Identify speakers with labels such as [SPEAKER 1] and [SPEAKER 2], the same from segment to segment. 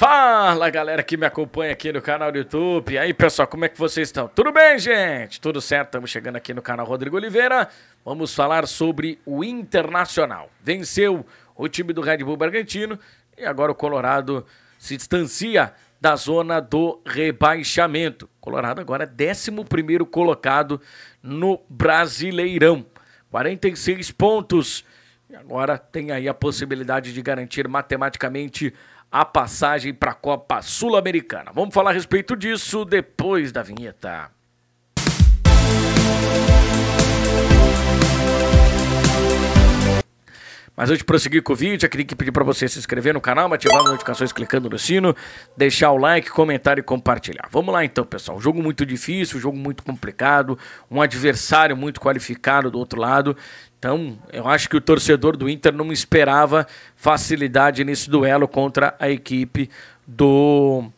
[SPEAKER 1] Fala, galera que me acompanha aqui no canal do YouTube. E aí, pessoal, como é que vocês estão? Tudo bem, gente? Tudo certo? Estamos chegando aqui no canal Rodrigo Oliveira. Vamos falar sobre o Internacional. Venceu o time do Red Bull Bragantino e agora o Colorado se distancia da zona do rebaixamento. Colorado agora é 11º colocado no Brasileirão. 46 pontos. E agora tem aí a possibilidade de garantir matematicamente a passagem para a Copa Sul-Americana. Vamos falar a respeito disso depois da vinheta. Mas antes de prosseguir com o vídeo, eu queria pedir para você se inscrever no canal, ativar as notificações clicando no sino, deixar o like, comentar e compartilhar. Vamos lá então, pessoal. Jogo muito difícil, jogo muito complicado, um adversário muito qualificado do outro lado. Então, eu acho que o torcedor do Inter não esperava facilidade nesse duelo contra a equipe do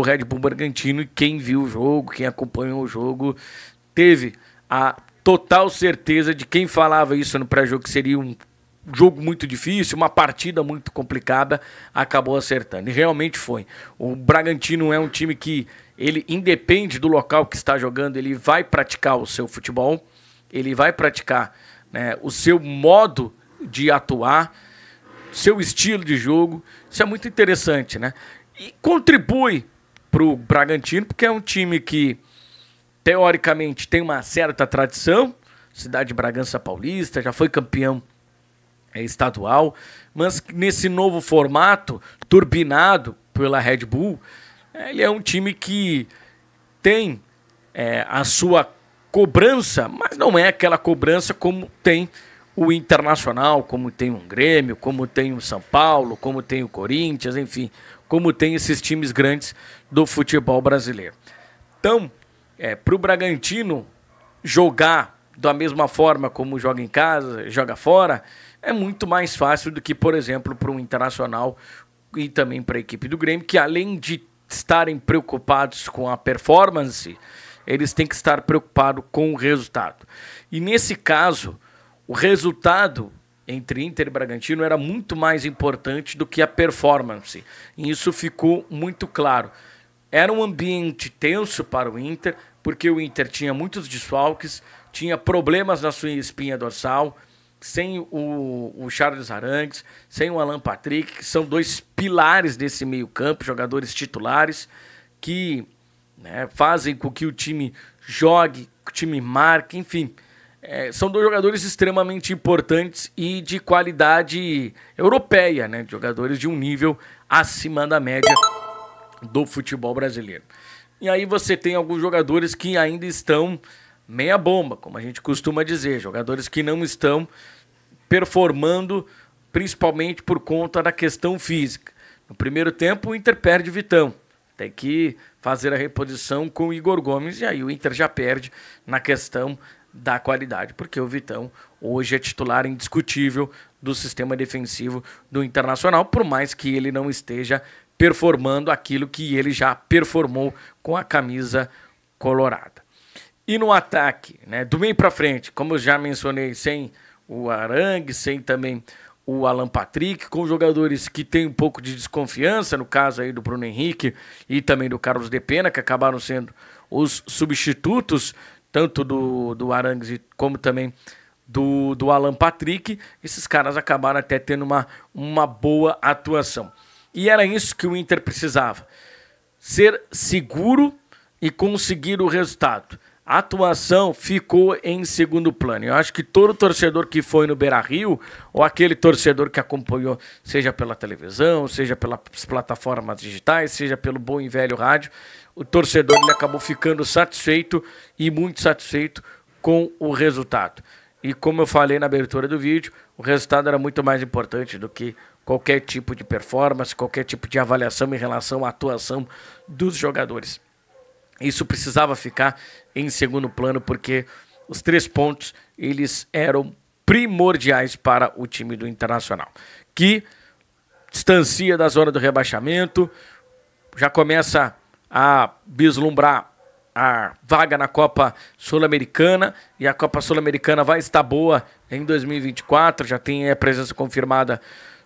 [SPEAKER 1] Red Bull Bragantino. E quem viu o jogo, quem acompanhou o jogo, teve a total certeza de quem falava isso no pré-jogo, que seria um jogo muito difícil, uma partida muito complicada, acabou acertando. E realmente foi. O Bragantino é um time que ele independe do local que está jogando, ele vai praticar o seu futebol, ele vai praticar, né, o seu modo de atuar, seu estilo de jogo. Isso é muito interessante, né? E contribui para o Bragantino, porque é um time que, teoricamente, tem uma certa tradição. Cidade de Bragança Paulista, já foi campeão estadual, mas nesse novo formato, turbinado pela Red Bull, ele é um time que tem a sua cobrança, mas não é aquela cobrança como tem o Internacional, como tem o Grêmio, como tem o São Paulo, como tem o Corinthians, enfim, como tem esses times grandes do futebol brasileiro. Então, para o Bragantino jogar da mesma forma como joga em casa, joga fora, é muito mais fácil do que, por exemplo, para o Internacional e também para a equipe do Grêmio, que além de estarem preocupados com a performance, eles têm que estar preocupados com o resultado. E nesse caso, o resultado entre Inter e Bragantino era muito mais importante do que a performance. E isso ficou muito claro. Era um ambiente tenso para o Inter, porque o Inter tinha muitos desfalques, tinha problemas na sua espinha dorsal, sem o Charles Arangues, sem o Alan Patrick, que são dois pilares desse meio campo, jogadores titulares, que, né, fazem com que o time jogue, que o time marque, enfim. São dois jogadores extremamente importantes e de qualidade europeia, né, jogadores de um nível acima da média do futebol brasileiro. E aí você tem alguns jogadores que ainda estão meia bomba, como a gente costuma dizer, jogadores que não estão performando, principalmente por conta da questão física. No primeiro tempo o Inter perde o Vitão, tem que fazer a reposição com o Igor Gomes, e aí o Inter já perde na questão da qualidade, porque o Vitão hoje é titular indiscutível do sistema defensivo do Internacional, por mais que ele não esteja performando aquilo que ele já performou com a camisa colorada. E no ataque, né, do meio para frente, como eu já mencionei, sem o Arangues, sem também o Alan Patrick, com jogadores que têm um pouco de desconfiança, no caso aí do Bruno Henrique e também do Carlos de Pena, que acabaram sendo os substitutos, tanto do Arangues como também do Alan Patrick. Esses caras acabaram até tendo uma boa atuação. E era isso que o Inter precisava, ser seguro e conseguir o resultado. A atuação ficou em segundo plano. Eu acho que todo torcedor que foi no Beira-Rio, ou aquele torcedor que acompanhou, seja pela televisão, seja pelas plataformas digitais, seja pelo bom e velho rádio, o torcedor ele acabou ficando satisfeito e muito satisfeito com o resultado. E como eu falei na abertura do vídeo, o resultado era muito mais importante do que qualquer tipo de performance, qualquer tipo de avaliação em relação à atuação dos jogadores. Isso precisava ficar em segundo plano, porque os 3 pontos eles eram primordiais para o time do Internacional, que distancia da zona do rebaixamento, já começa a vislumbrar a vaga na Copa Sul-Americana, e a Copa Sul-Americana vai estar boa em 2024, já tem a presença confirmada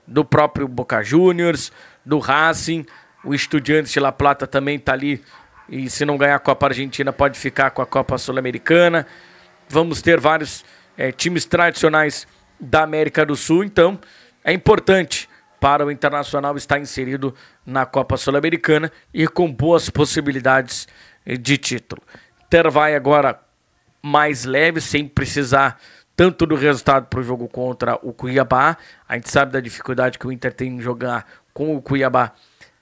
[SPEAKER 1] do próprio Boca Juniors, do Racing, O Estudiantes de La Plata também está ali. E se não ganhar a Copa Argentina, pode ficar com a Copa Sul-Americana. Vamos ter vários times tradicionais da América do Sul. Então, é importante para o Internacional estar inserido na Copa Sul-Americana e com boas possibilidades de título. Inter vai agora mais leve, sem precisar tanto do resultado para o jogo contra o Cuiabá. A gente sabe da dificuldade que o Inter tem em jogar com o Cuiabá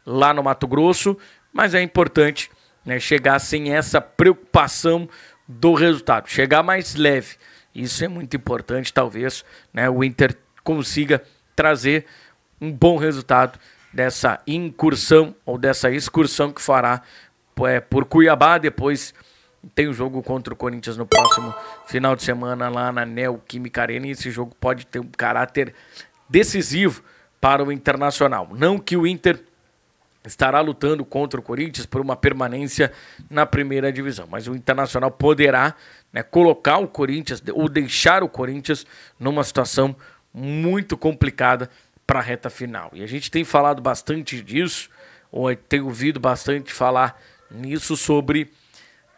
[SPEAKER 1] lá no Mato Grosso, mas é importante, né, chegar sem essa preocupação do resultado, chegar mais leve. Isso é muito importante, talvez, né, o Inter consiga trazer um bom resultado dessa incursão ou dessa excursão que fará por Cuiabá. Depois tem o jogo contra o Corinthians no próximo final de semana lá na Neoquímica Arena, e esse jogo pode ter um caráter decisivo para o Internacional. Não que o Inter estará lutando contra o Corinthians por uma permanência na primeira divisão, mas o Internacional poderá, né, colocar o Corinthians ou deixar o Corinthians numa situação muito complicada para a reta final. E a gente tem falado bastante disso, ou tem ouvido bastante falar nisso, sobre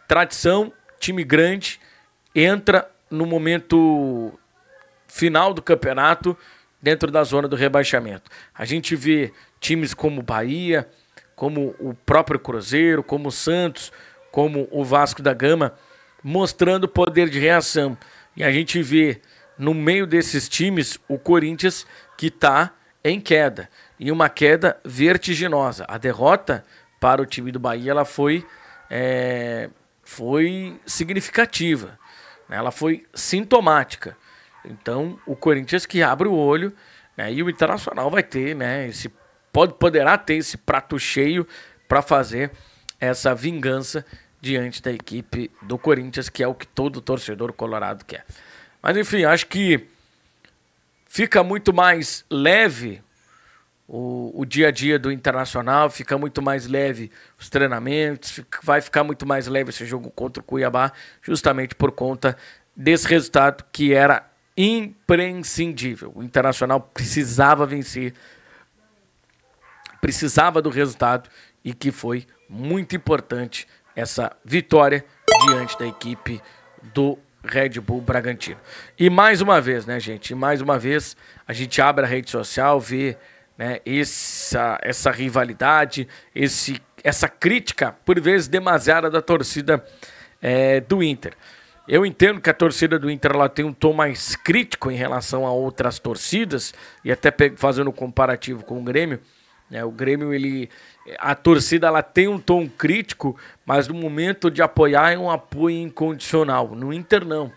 [SPEAKER 1] tradição, time grande, entra no momento final do campeonato dentro da zona do rebaixamento. A gente vê times como o Bahia, como o próprio Cruzeiro, como o Santos, como o Vasco da Gama, mostrando poder de reação. E a gente vê no meio desses times o Corinthians, que está em queda, e uma queda vertiginosa. A derrota para o time do Bahia ela foi significativa, né? Ela foi sintomática. Então o Corinthians que abre o olho, né? E o Internacional vai ter, né, poderá ter esse prato cheio para fazer essa vingança diante da equipe do Corinthians, que é o que todo torcedor colorado quer. Mas enfim, acho que fica muito mais leve o dia a dia do Internacional, fica muito mais leve os treinamentos, vai ficar muito mais leve esse jogo contra o Cuiabá, justamente por conta desse resultado que era imprescindível. O Internacional precisava vencer, precisava do resultado, e que foi muito importante essa vitória diante da equipe do Red Bull Bragantino. E mais uma vez, né, gente? Mais uma vez a gente abre a rede social, vê, né, essa rivalidade, essa crítica, por vezes demasiada, da torcida do Inter. Eu entendo que a torcida do Inter ela tem um tom mais crítico em relação a outras torcidas, e até fazendo um comparativo com o Grêmio, né, o Grêmio, a torcida ela tem um tom crítico, mas no momento de apoiar é um apoio incondicional. No Inter não.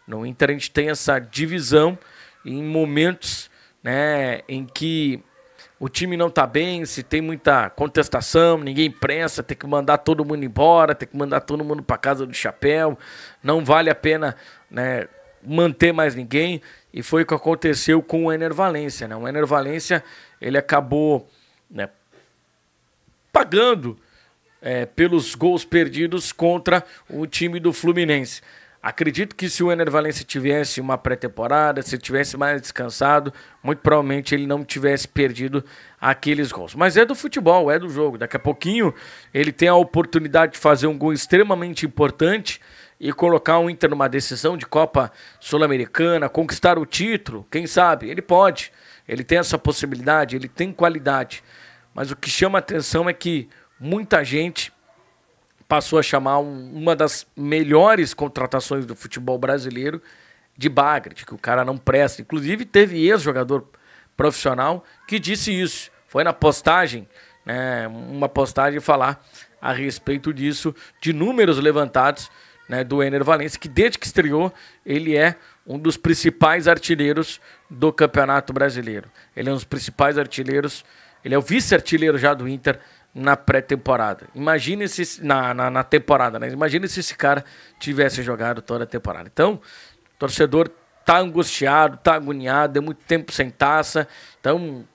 [SPEAKER 1] No Inter a gente tem essa divisão em momentos, né, em que o time não está bem, se tem muita contestação, ninguém prensa, tem que mandar todo mundo embora, tem que mandar todo mundo para casa do chapéu, não vale a pena, né, manter mais ninguém. E foi o que aconteceu com o Enner Valencia, né? O Enner Valencia, ele acabou, né, pagando pelos gols perdidos contra o time do Fluminense. Acredito que se o Enner Valencia tivesse uma pré-temporada, se tivesse mais descansado, muito provavelmente ele não tivesse perdido aqueles gols. Mas é do futebol, é do jogo. Daqui a pouquinho ele tem a oportunidade de fazer um gol extremamente importante e colocar o Inter numa decisão de Copa Sul-Americana, conquistar o título. Quem sabe? Ele pode. Ele tem essa possibilidade, ele tem qualidade. Mas o que chama a atenção é que muita gente passou a chamar uma das melhores contratações do futebol brasileiro de bagre, de que o cara não presta. Inclusive teve ex-jogador profissional que disse isso. Foi na postagem, né, uma postagem falar a respeito disso, de números levantados, né, do Enner Valencia, que desde que estreou ele é um dos principais artilheiros do Campeonato Brasileiro. Ele é um dos principais artilheiros, ele é o vice-artilheiro já do Inter na pré-temporada. Imagine se na temporada, né? Imagine se esse cara tivesse jogado toda a temporada. Então, o torcedor tá angustiado, tá agoniado, é muito tempo sem taça. Então,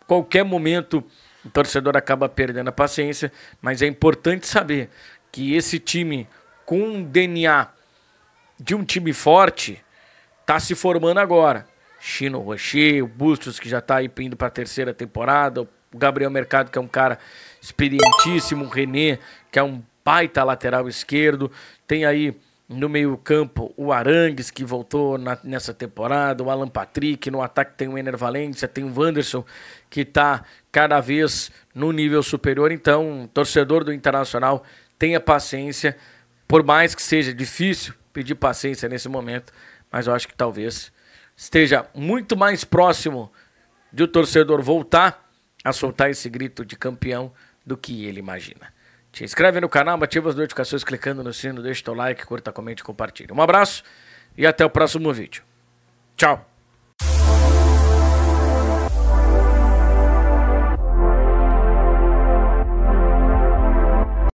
[SPEAKER 1] qualquer momento o torcedor acaba perdendo a paciência, mas é importante saber que esse time com um DNA de um time forte tá se formando agora. Chino Rocher, o Bustos, que já tá aí indo para a terceira temporada, o Gabriel Mercado, que é um cara experientíssimo, o René, que é um baita lateral esquerdo, tem aí no meio campo o Arangues, que voltou nessa temporada, o Alan Patrick, no ataque tem o Ener Valencia, tem o Wanderson, que está cada vez no nível superior. Então, torcedor do Internacional, tenha paciência, por mais que seja difícil pedir paciência nesse momento, mas eu acho que talvez esteja muito mais próximo de o torcedor voltar a soltar esse grito de campeão do que ele imagina. Te inscreve no canal, ativa as notificações clicando no sino, deixa o teu like, curta, comente e compartilha. Um abraço e até o próximo vídeo. Tchau!